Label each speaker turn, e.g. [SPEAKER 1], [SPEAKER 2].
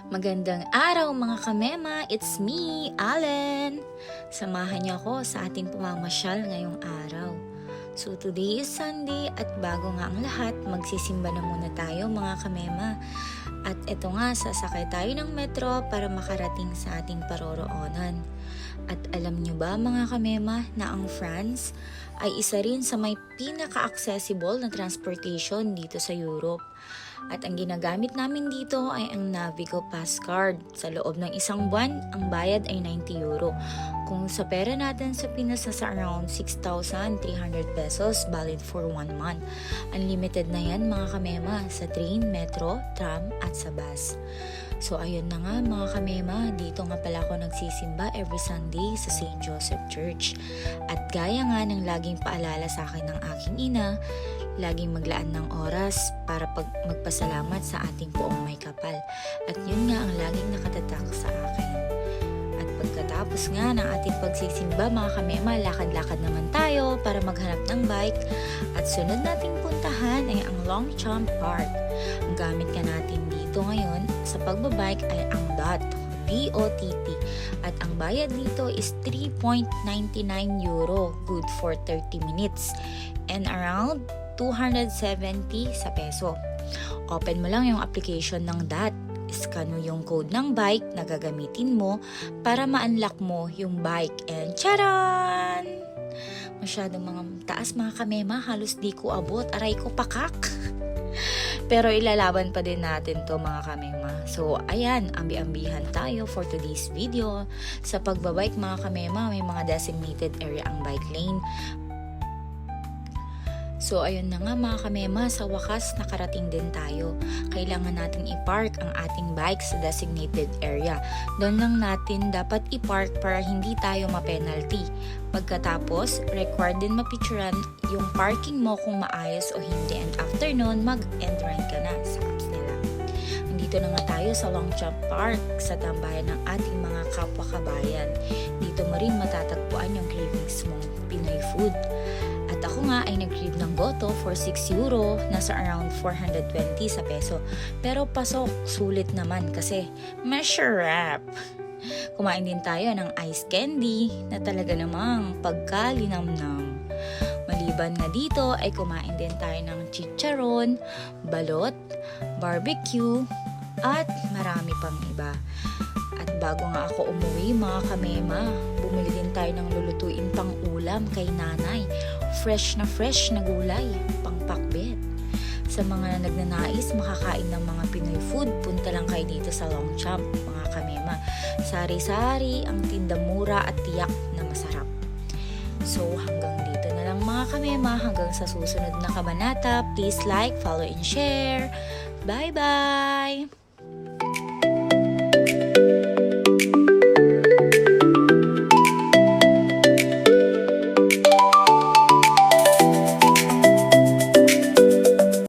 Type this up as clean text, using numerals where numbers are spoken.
[SPEAKER 1] Magandang araw mga kamema, it's me, Allen. Samahan niyo ako sa ating pumamasyal ngayong araw. So today is Sunday at bago nga ang lahat, magsisimba na muna tayo mga kamema. At eto nga, sasakay tayo ng metro para makarating sa ating paroroonan. At alam niyo ba mga kamema na ang France ay isa rin sa may pinaka-accessible na transportation dito sa Europe. At ang ginagamit namin dito ay ang Navigo Pass Card. Sa loob ng isang buwan, ang bayad ay 90 euro. Kung sa pera natin sa Pinas na sa around 6,300 pesos, valid for 1 month. Unlimited na yan mga kamema sa train, metro, tram at sa bus. So ayun na nga mga kamema, dito nga pala ako nagsisimba every Sunday sa St. Joseph Church. At gaya nga ng laging paalala sa akin ng aking ina, laging maglaan ng oras para magpasalamat sa ating poong may kapal. At yun nga ang laging nakatatak sa akin. At pagkatapos nga ng ating pagsisimba mga kamema, lakad-lakad naman tayo para maghanap ng bike. At sunod nating puntahan ay ang Longchamp Park. Ang gamit ka natin dito ngayon sa pagbabike ay ang DOT, DOTP. At ang bayad dito is 3.99 euro, good for 30 minutes. And around 270 sa peso. Open mo lang yung application ng DOT. Scan mo yung code ng bike na gagamitin mo para ma-unlock mo yung bike. And charan! Masyadong mga taas mga kamema, halos di ko abot, aray ko pakak. Pero ilalaban pa din natin to mga kamema. So ayan, ambi-ambihan tayo for today's video. Sa pagbabike mga kamema, may mga designated area ang bike lane. So ayun na nga mga kamema, sa wakas nakarating din tayo. Kailangan natin i-park ang ating bike sa designated area. Doon lang natin dapat i-park para hindi tayo ma-penalty. Pagkatapos, required din mapicturean yung parking mo kung maayos o hindi. And after nun, mag-end run ka na sa apps nila. Nandito na nga tayo sa Longchamp Park, sa tambayan ng ating mga kapwa-kabayan. Dito mo rin matatagpuan yung cravings mong Pinoy food. At ako nga ay nag-crave ng goto for 6 euro, nasa around 420 sa peso. Pero pasok, sulit naman kasi masarap. Kumain din tayo ng ice candy na talaga namang pagkalinamnam. Maliban nga dito ay kumain din tayo ng chicharon, balot, barbecue, at marami pang iba. At bago nga ako umuwi mga kamema, bumili din tayo ng lulutuin pang ulam kay nanay. Fresh na gulay, pang pakbet. Sa mga nagnanais makakain ng mga Pinoy food, punta lang kayo dito sa Longchamp mga kamema. Sari-sari, ang tinda mura at tiyak na masarap. So hanggang dito na lang mga kamema, hanggang sa susunod na kabanata. Please like, follow and share. Bye-bye!